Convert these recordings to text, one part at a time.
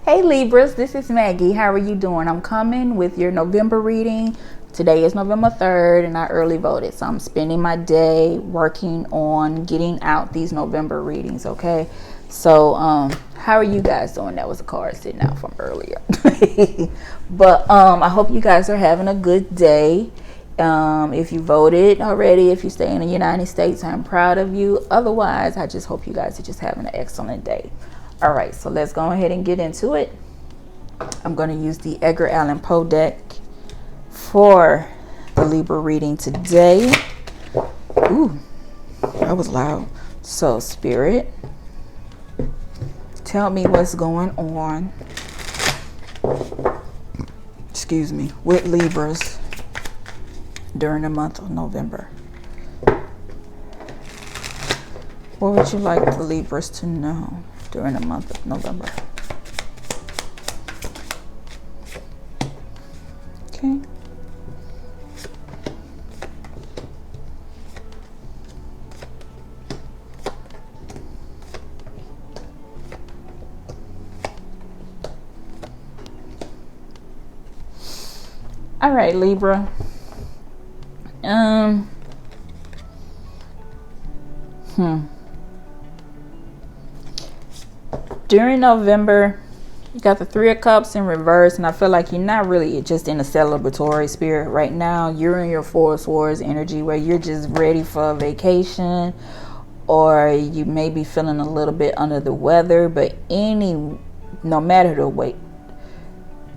Hey Libras, this is Maggie. How are you doing? I'm coming with your November reading. Today is November 3rd and I early voted. So I'm spending my day working on getting out these November readings, okay? So how are you guys doing? That was a card sitting out from earlier. But I hope you guys are having a good day. If you voted already, if you stay in the United States, I'm proud of you. Otherwise, I just hope you guys are just having an excellent day. All right, so let's go ahead and get into it. I'm going to use the Edgar Allan Poe deck for the Libra reading today. Ooh, that was loud. So, Spirit, tell me what's going on, excuse me, with Libras during the month of November. What would you like the Libras to know during the month of November? Okay. All right, Libra. During November, you got the Three of Cups in reverse, and I feel like you're not really just in a celebratory spirit right now. You're in your Four of Swords energy where you're just ready for a vacation, or you may be feeling a little bit under the weather, but no matter the way,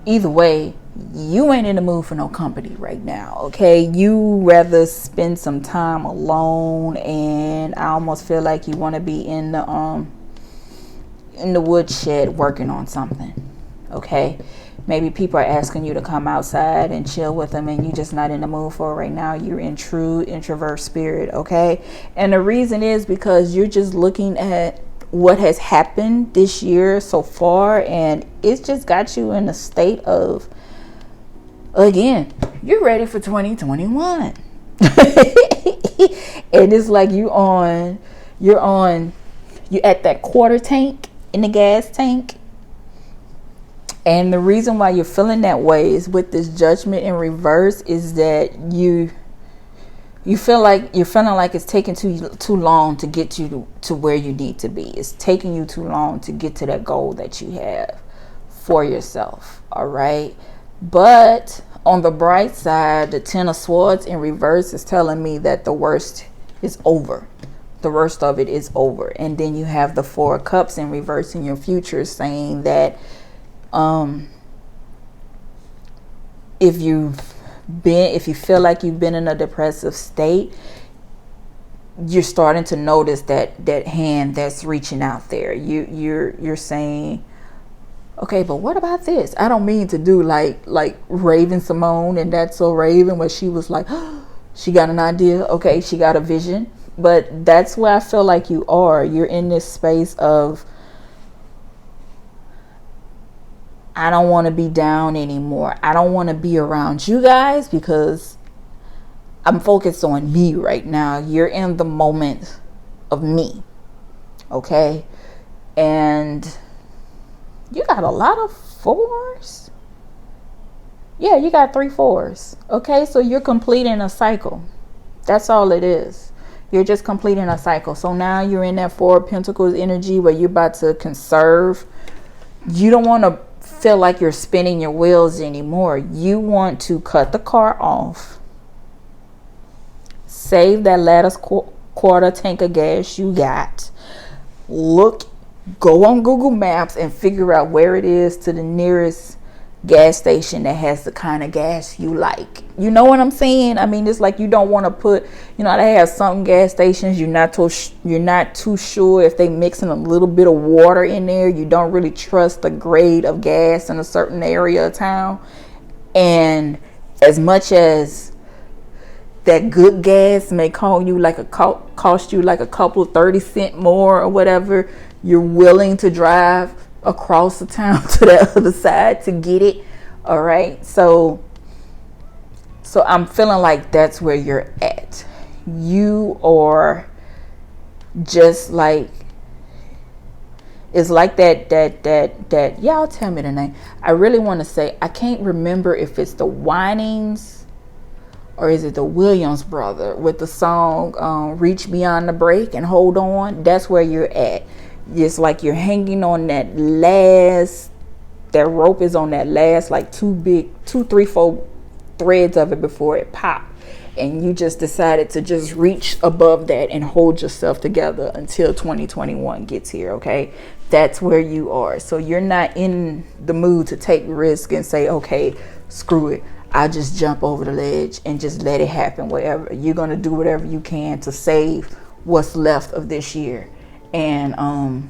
either way, you ain't in the mood for no company right now, okay? You rather spend some time alone, and I almost feel like you want to be in the woodshed working on something, okay? Maybe people are asking you to come outside and chill with them, and you're just not in the mood for it right now. You're in true introvert spirit, okay? And the reason is because you're just looking at what has happened this year so far, and it's just got you in a state of, again, you're ready for 2021. And it's like you're at that quarter tank in the gas tank. And the reason why you're feeling that way is with this Judgment in reverse is that you feel like you're feeling like it's taking too long to get you to where you need to be. It's taking you too long to get to that goal that you have for yourself. All right. But on the bright side, the Ten of Swords in reverse is telling me that the worst is over. The worst of it is over. And then you have the Four of Cups in reverse in your future saying that if you feel like you've been in a depressive state, you're starting to notice that hand that's reaching out there. You're saying, okay, but what about this? I don't mean to do like Raven Simone and That's So Raven, where she was like, she got an idea. Okay, she got a vision. But that's where I feel like you are. You're in this space of, I don't want to be down anymore. I don't want to be around you guys because I'm focused on me right now. You're in the moment of me. Okay? And you got a lot of fours. Yeah, you got 3 fours. Okay, so you're completing a cycle. That's all it is. You're just completing a cycle. So now you're in that Four of Pentacles energy where you're about to conserve. You don't want to feel like you're spinning your wheels anymore. You want to cut the car off. Save that last quarter tank of gas you got. Go on Google Maps and figure out where it is to the nearest gas station that has the kind of gas you like. You know what I'm saying? I mean, it's like you don't want to put, they have some gas stations you're not too sure if they mixing a little bit of water in there. You don't really trust the grade of gas in a certain area of town. And as much as that good gas may cost you like a couple of 30 cents more or whatever, you're willing to drive across the town to the other side to get it. All right, so I'm feeling like that's where you're at. You are just like It's like that y'all tell me the name. I really want to say, I can't remember if it's the Winings or is it the Williams brother with the song Reach Beyond the Break and Hold On. That's where you're at. It's like you're hanging on that rope is on that last like 3, 4 threads of it before it pops. And you just decided to just reach above that and hold yourself together until 2021 gets here, okay? That's where you are. So you're not in the mood to take risk and say, okay, screw it, I'll just jump over the ledge and just let it happen. Whatever, you're going to do whatever you can to save what's left of this year. And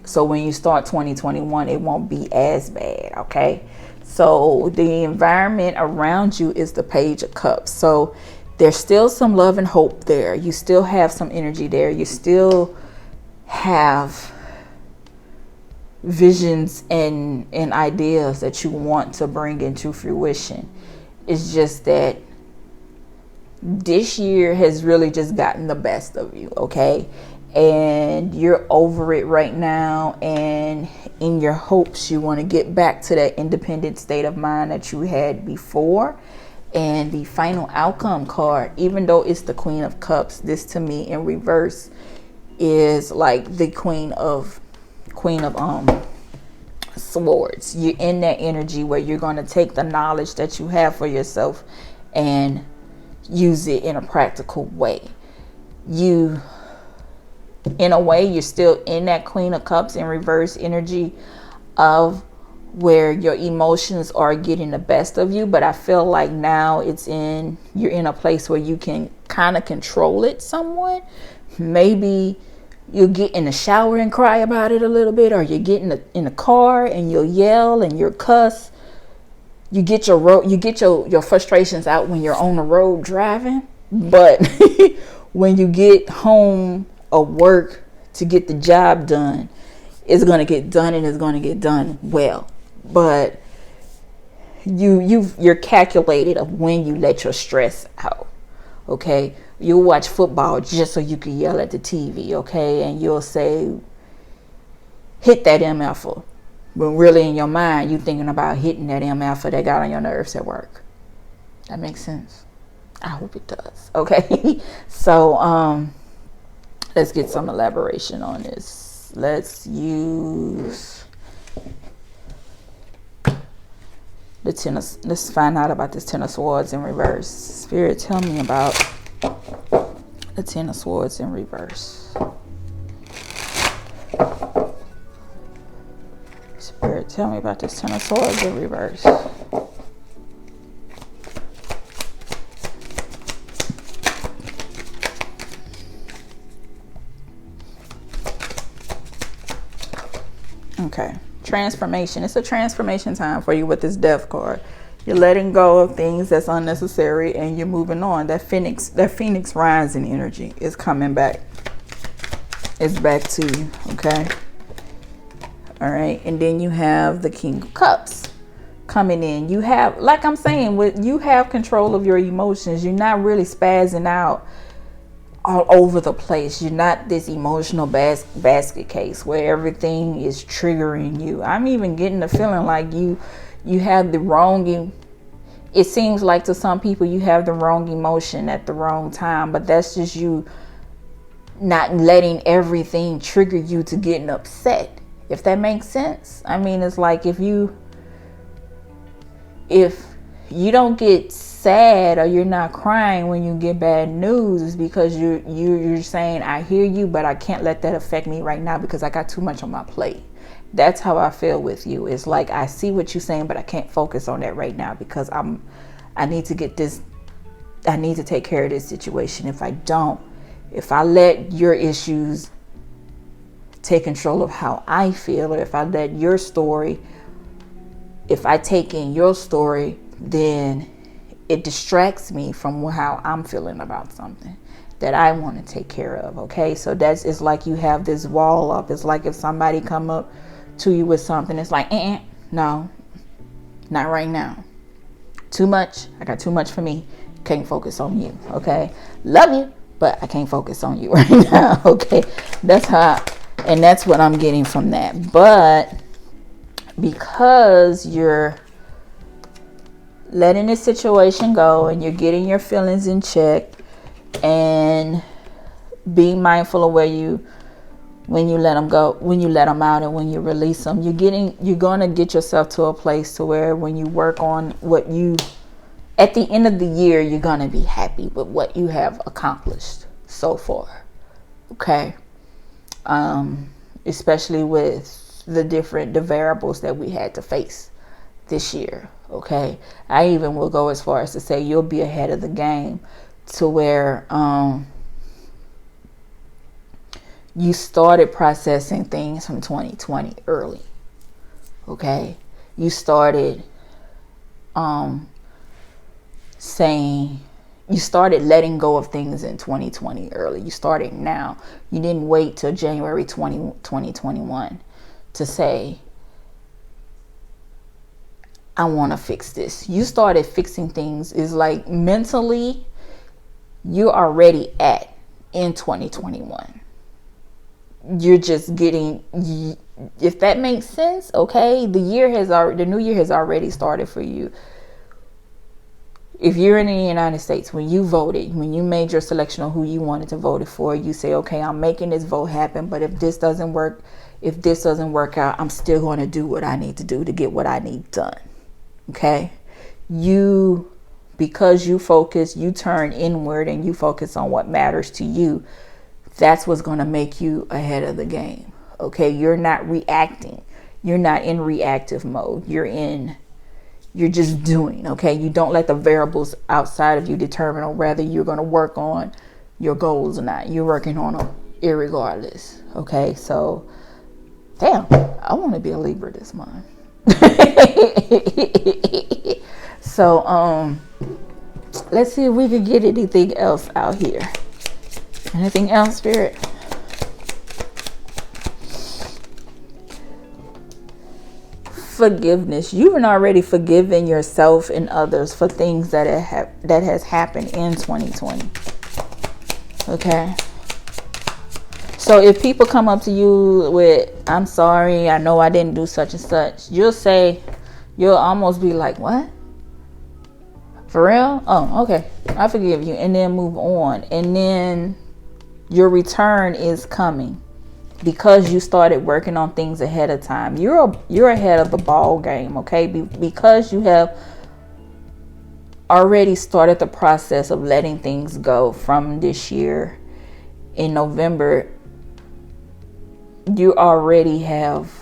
so when you start 2021, it won't be as bad, okay? So the environment around you is the Page of Cups. So there's still some love and hope there. You still have some energy there. You still have visions and ideas that you want to bring into fruition. It's just that this year has really just gotten the best of you, okay? And you're over it right now, and in your hopes you want to get back to that independent state of mind that you had before. And the final outcome card, even though it's the Queen of Cups, this to me in reverse is like the Queen of Swords. You're in that energy where you're going to take the knowledge that you have for yourself and use it in a practical way. In a way, you're still in that Queen of Cups in reverse energy of where your emotions are getting the best of you. But I feel like now you're in a place where you can kind of control it somewhat. Maybe you'll get in the shower and cry about it a little bit, or you get in the car and you'll yell and you'll cuss. You get your frustrations out when you're on the road driving. But when you get home or work to get the job done, it's going to get done, and it's going to get done well. But you're calculated of when you let your stress out, okay? You'll watch football just so you can yell at the TV, okay? And you'll say, hit that MFer. When really in your mind, you're thinking about hitting that MFer that got on your nerves at work. That makes sense? I hope it does, okay? So, let's get some elaboration on this. Let's use the Ten of, let's find out about this Ten of Swords in reverse. Spirit, tell me about the Ten of Swords in reverse. Spirit, tell me about this Ten of Swords in reverse. Okay, transformation. It's a transformation time for you with this Death card. You're letting go of things that's unnecessary and you're moving on. That phoenix rising energy is coming back. It's back to you, okay? All right, and then you have the King of Cups coming in. You have, like I'm saying, you have control of your emotions. You're not really spazzing out all over the place. You're not this emotional basket case where everything is triggering you. I'm even getting the feeling like you have the wrong, it seems like to some people you have the wrong emotion at the wrong time, but that's just you not letting everything trigger you to getting upset, if that makes sense. I mean, it's like if you don't get sad or you're not crying when you get bad news, is because you're saying, I hear you, but I can't let that affect me right now because I got too much on my plate. That's how I feel with you. It's like, I see what you're saying, but I can't focus on that right now because I need to get this, I need to take care of this situation. If I let your issues take control of how I feel, or if I let your story, if I take in your story, then it distracts me from how I'm feeling about something that I want to take care of, okay? So it's like you have this wall up. It's like if somebody come up to you with something, it's like, no, not right now. Too much. I got too much for me. Can't focus on you, okay? Love you, but I can't focus on you right now, okay? That's how And that's what I'm getting from that. But because you're letting the situation go and you're getting your feelings in check and being mindful of when you let them go, when you let them out, and when you release them, you're going to get yourself to a place to where when you work on what you, at the end of the year, you're going to be happy with what you have accomplished so far. Okay. Especially with the variables that we had to face this year. Okay. I even will go as far as to say you'll be ahead of the game to where, you started processing things from 2020 early. Okay. You started, you started letting go of things in 2020 early. You started now. You didn't wait till January 2021 to say, I want to fix this. You started fixing things. Is like mentally, you're already in 2021. You're just getting, if that makes sense. Okay. The new year has already started for you. If you're in the United States, when you voted, when you made your selection on who you wanted to vote for, you say, okay, I'm making this vote happen. But if this doesn't work out, I'm still going to do what I need to do to get what I need done. Okay. Because you focus, you turn inward and you focus on what matters to you. That's what's going to make you ahead of the game. Okay. You're not reacting. You're not in reactive mode. You're just doing. Okay. You don't let the variables outside of you determine whether you're going to work on your goals or not. You're working on them irregardless. Okay. So, damn, I want to be a Libra this month. So, let's see if we can get anything else out here. Anything else, Spirit? Forgiveness. You've already forgiven yourself and others for things that has happened in 2020. Okay. So if people come up to you with, I'm sorry, I know I didn't do such and such, you'll almost be like, what? For real? Oh, okay. I forgive you. And then move on. And then your return is coming because you started working on things ahead of time. You're ahead of the ball game, okay? Because you have already started the process of letting things go from this year in November. You already have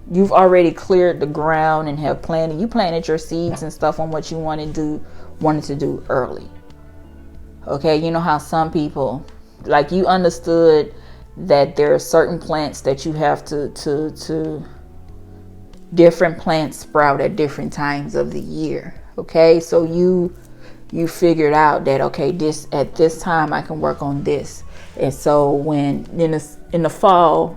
you've already cleared the ground and have planted. You planted your seeds and stuff on what you wanted to do early. Okay, you know how some people, like, you understood that there are certain plants that you have to different plants sprout at different times of the year. Okay, so you figured out that, okay, at this time I can work on this. And so when in the fall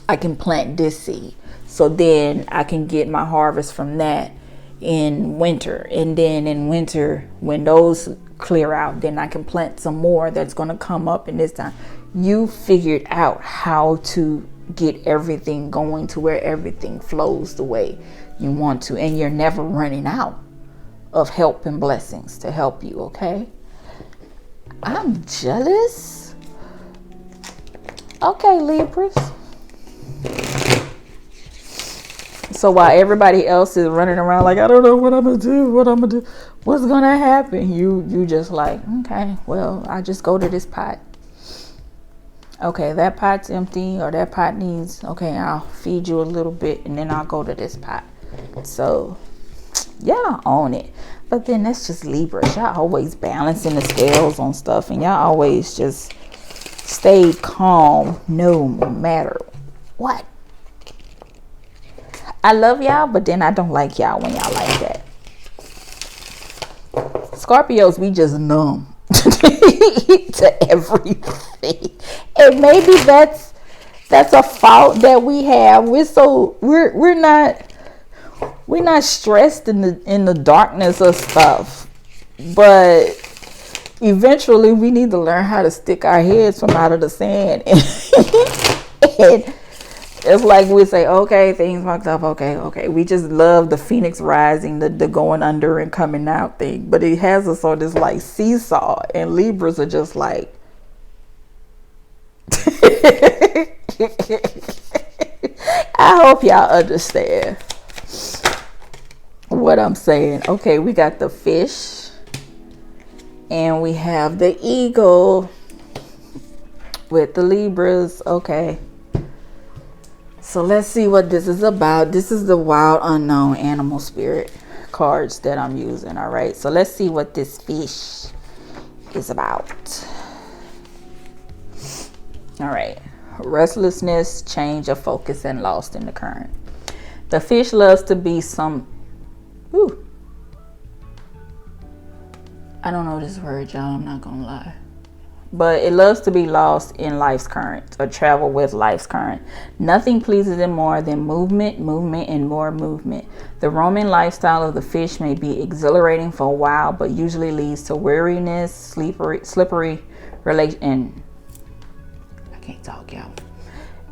I can plant this seed, so then I can get my harvest from that in winter. And then in winter, when those clear out, then I can plant some more that's going to come up in this time. You figured out how to get everything going to where everything flows the way you want to, and you're never running out of help and blessings to help you. Okay. I'm jealous. Okay, Libras. So while everybody else is running around like, I don't know what I'm gonna do, what's gonna happen, you just like, okay, well, I just go to this pot. Okay, that pot's empty, or that pot needs, okay, I'll feed you a little bit and then I'll go to this pot. So y'all own it. But then that's just Libra. Y'all always balancing the scales on stuff, and y'all always just stay calm no matter what. I love y'all, but then I don't like y'all when y'all like that. Scorpios, we just numb to everything. And maybe that's a fault that we have. We're not stressed in the darkness of stuff. But eventually we need to learn how to stick our heads from out of the sand. And it's like we say, okay, things fucked up. Okay. We just love the phoenix rising, the going under and coming out thing. But it has us on this like seesaw, and Libras are just like, I hope y'all understand what I'm saying. Okay, we got the fish and we have the eagle with the Libras. Okay, so let's see what this is about. This is the wild unknown animal spirit cards that I'm using. All right, so let's see what this fish is about. All right, restlessness, change of focus, and lost in the current. The fish loves to be I don't know this word, y'all, I'm not gonna lie. But it loves to be lost in life's current, or travel with life's current. Nothing pleases it more than movement, and more movement. The roaming lifestyle of the fish may be exhilarating for a while, but usually leads to weariness, slippery relation, I can't talk, y'all,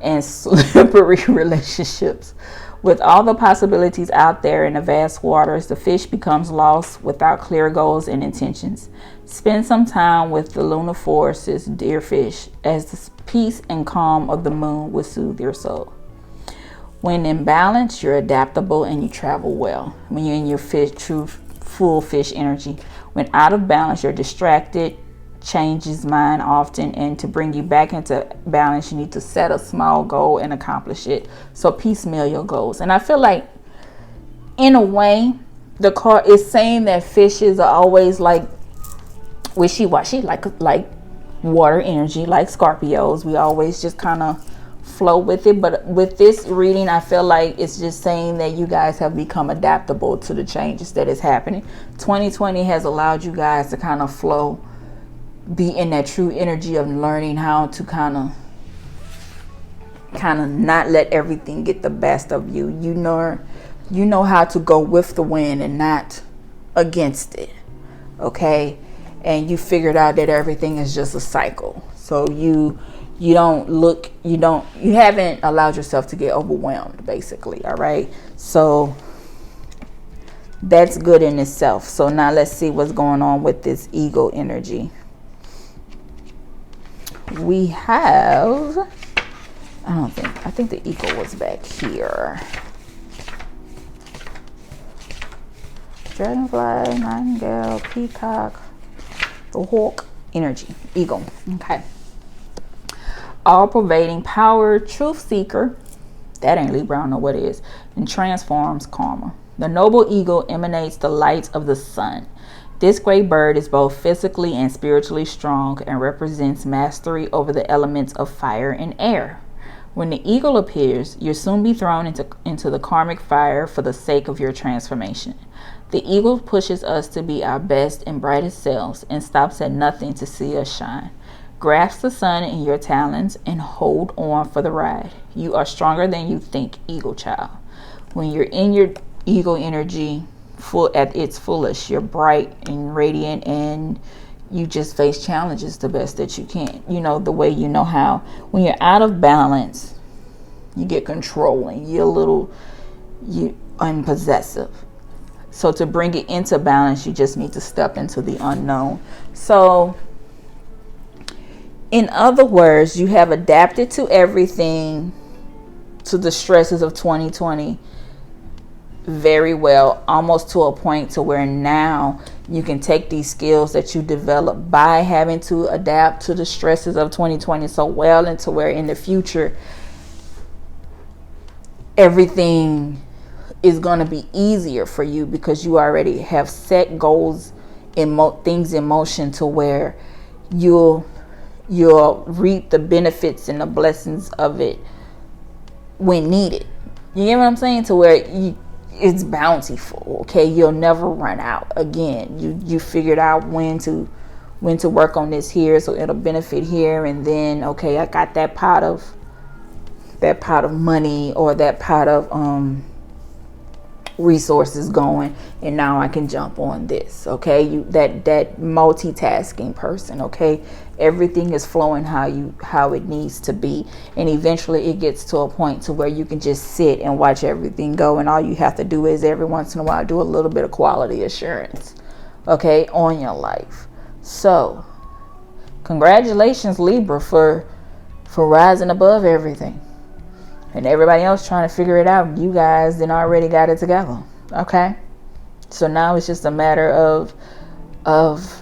and slippery relationships. With all the possibilities out there in the vast waters, the fish becomes lost without clear goals and intentions. Spend some time with the lunar forces, dear fish, as the peace and calm of the moon will soothe your soul. When in balance, you're adaptable and you travel well. When you're in your full fish energy. When out of balance, you're distracted, changes mind often, and to bring you back into balance, you need to set a small goal and accomplish it. So piecemeal your goals. And I feel like, in a way, the card is saying that fishes are always like wishy-washy, like water energy, like Scorpios. We always just kind of flow with it. But with this reading, I feel like it's just saying that you guys have become adaptable to the changes that is happening. 2020 has allowed you guys to kind of flow, be in that true energy of learning how to kind of not let everything get the best of you. You know how to go with the wind and not against it. Okay? And you figured out that everything is just a cycle. So you haven't allowed yourself to get overwhelmed, basically. All right? So that's good in itself. So now let's see what's going on with this ego energy. We have, I think the eagle was back here. Dragonfly, nightingale, peacock, the hawk energy, eagle. Okay. All pervading power, truth seeker. That ain't Libra, I don't know what it is. And transforms karma. The noble eagle emanates the light of the sun. This great bird is both physically and spiritually strong and represents mastery over the elements of fire and air. When the eagle appears, you'll soon be thrown into the karmic fire for the sake of your transformation. The eagle pushes us to be our best and brightest selves and stops at nothing to see us shine. Grasp the sun in your talons and hold on for the ride. You are stronger than you think, eagle child. When you're in your eagle energy, full at its fullest, you're bright and radiant, and you just face challenges the best that you can, the way you know how. When you're out of balance, you get controlling, you unpossessive. So to bring it into balance, you just need to step into the unknown. So in other words, you have adapted to everything, to the stresses of 2020 very well, almost to a point to where now you can take these skills that you develop by having to adapt to the stresses of 2020 so well, into where in the future everything is going to be easier for you because you already have set goals and things in motion to where you'll reap the benefits and the blessings of it when needed. You get what I'm saying? To where it's bountiful. Okay, you'll never run out. Again, you figured out when to work on this here, so it'll benefit here, and then okay, I got that pot of money, or that pot of resources going, and now I can jump on this. Okay, that multitasking person. Okay, everything is flowing how it needs to be, and eventually it gets to a point to where you can just sit and watch everything go, and all you have to do is every once in a while do a little bit of quality assurance, okay, on your life. So congratulations, Libra, for rising above everything. And everybody else trying to figure it out, you guys then already got it together. Okay? So now it's just a matter of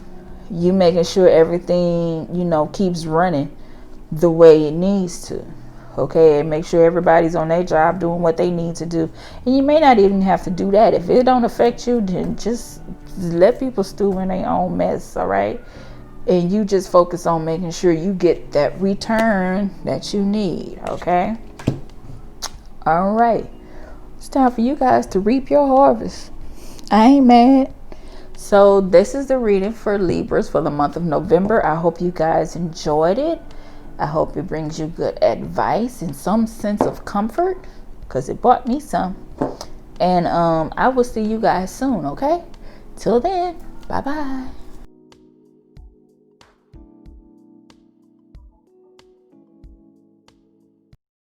you making sure everything, keeps running the way it needs to. Okay? And make sure everybody's on their job doing what they need to do. And you may not even have to do that. If it don't affect you, then just let people stew in their own mess. All right? And you just focus on making sure you get that return that you need. Okay? All right, it's time for you guys to reap your harvest. I ain't mad. So this is the reading for Libras for the month of November. I hope you guys enjoyed it. I hope it brings you good advice and some sense of comfort, because it brought me some. And I will see you guys soon, okay? Till then, bye-bye.